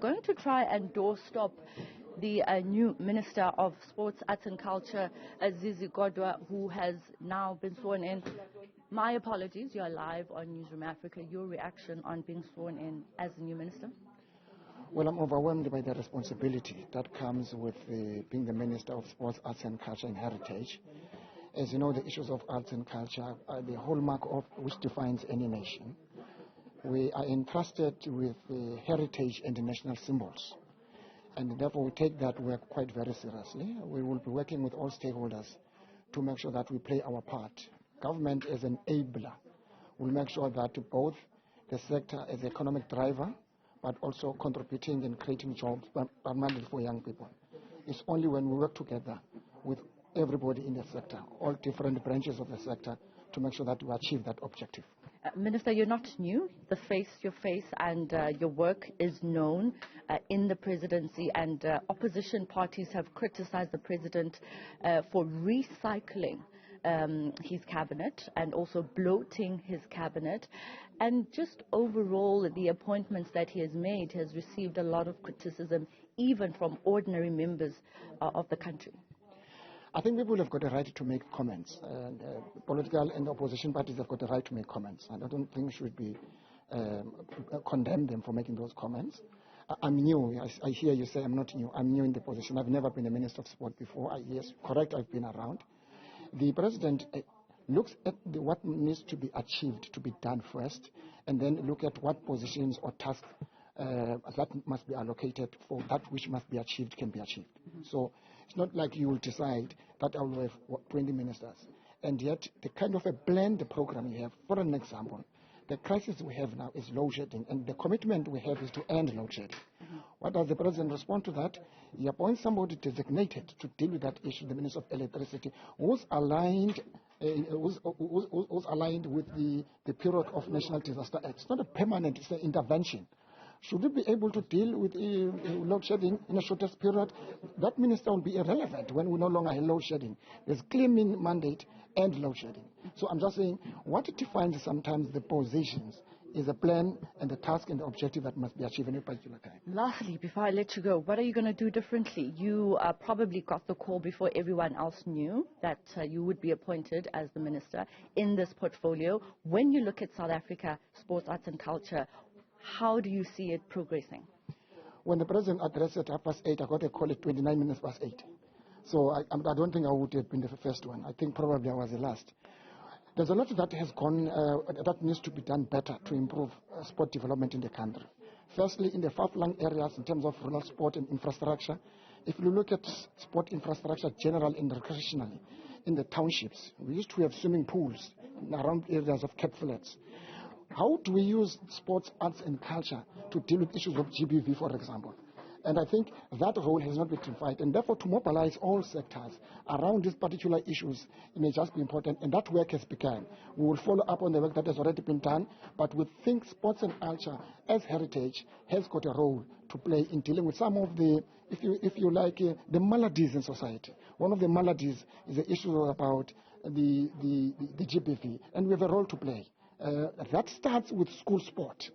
going to try and doorstop the new Minister of Sports, Arts and Culture, Zizi Kodwa, who has now been sworn in. My apologies, you are live on Newzroom Afrika. Your reaction on being sworn in as the new Minister? Well, I'm overwhelmed by the responsibility that comes with being the Minister of Sports, Arts and Culture and Heritage. As you know, the issues of arts and culture are the hallmark of which defines any nation. We are entrusted with heritage and the national symbols, and therefore we take that work quite very seriously. We will be working with all stakeholders to make sure that we play our part. Government as an enabler will make sure that both the sector as an economic driver, but also contributing and creating jobs, primarily for young people. It's only when we work together with everybody in the sector, all different branches of the sector, to make sure that we achieve that objective. Minister, you're not new. Your face and your work is known in the presidency, and opposition parties have criticized the president for recycling his cabinet and also bloating his cabinet. And just overall, the appointments that he has made has received a lot of criticism, even from ordinary members of the country. I think people have got a right to make comments. Political and opposition parties have got a right to make comments. And I don't think we should be condemn them for making those comments. I'm new. I hear you say I'm not new. I'm new in the position. I've never been a Minister of Sport before. Yes, correct, I've been around. The President looks at what needs to be achieved, to be done first, and then look at what positions or tasks that must be allocated for that which must be achieved can be achieved. So it's not like you will decide that I will have 20 ministers. And yet the kind of a blend program you have, for an example, the crisis we have now is load shedding, and the commitment we have is to end load shedding. What does the President respond to that? He appoints somebody designated to deal with that issue, the Minister of Electricity, who's aligned with the period of National Disaster Act. It's not a permanent, it's an intervention. Should we be able to deal with load shedding in a shortest period? That minister will be irrelevant when we no longer have load shedding. There's clear mandate and load shedding. So I'm just saying, what defines sometimes the positions is a plan and the task and the objective that must be achieved in a particular time. Lastly, before I let you go, what are you going to do differently? You probably got the call before everyone else knew that you would be appointed as the minister in this portfolio. When you look at South Africa, sports, arts and culture, how do you see it progressing? When the President addressed it at 8:30, I got a call at 29 minutes past 8. So I don't think I would have been the first one. I think probably I was the last. There's a lot that has gone, that needs to be done better to improve sport development in the country. Firstly, in the far-flung areas in terms of rural sport and infrastructure, if you look at sport infrastructure general and recreationally, in the townships, we used to have swimming pools around areas of Cape Flats. How do we use sports, arts and culture to deal with issues of GBV, for example? And I think that role has not been defined. And therefore, to mobilize all sectors around these particular issues, it may just be important. And that work has begun. We will follow up on the work that has already been done. But we think sports and culture, as heritage, has got a role to play in dealing with some of the, if you like, the maladies in society. One of the maladies is the issue about the GBV. And we have a role to play. That starts with school sport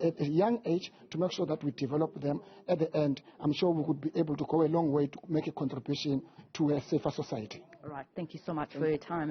at a young age to make sure that we develop them. At the end, I'm sure we would be able to go a long way to make a contribution to a safer society. All right. Thank you so much for your time.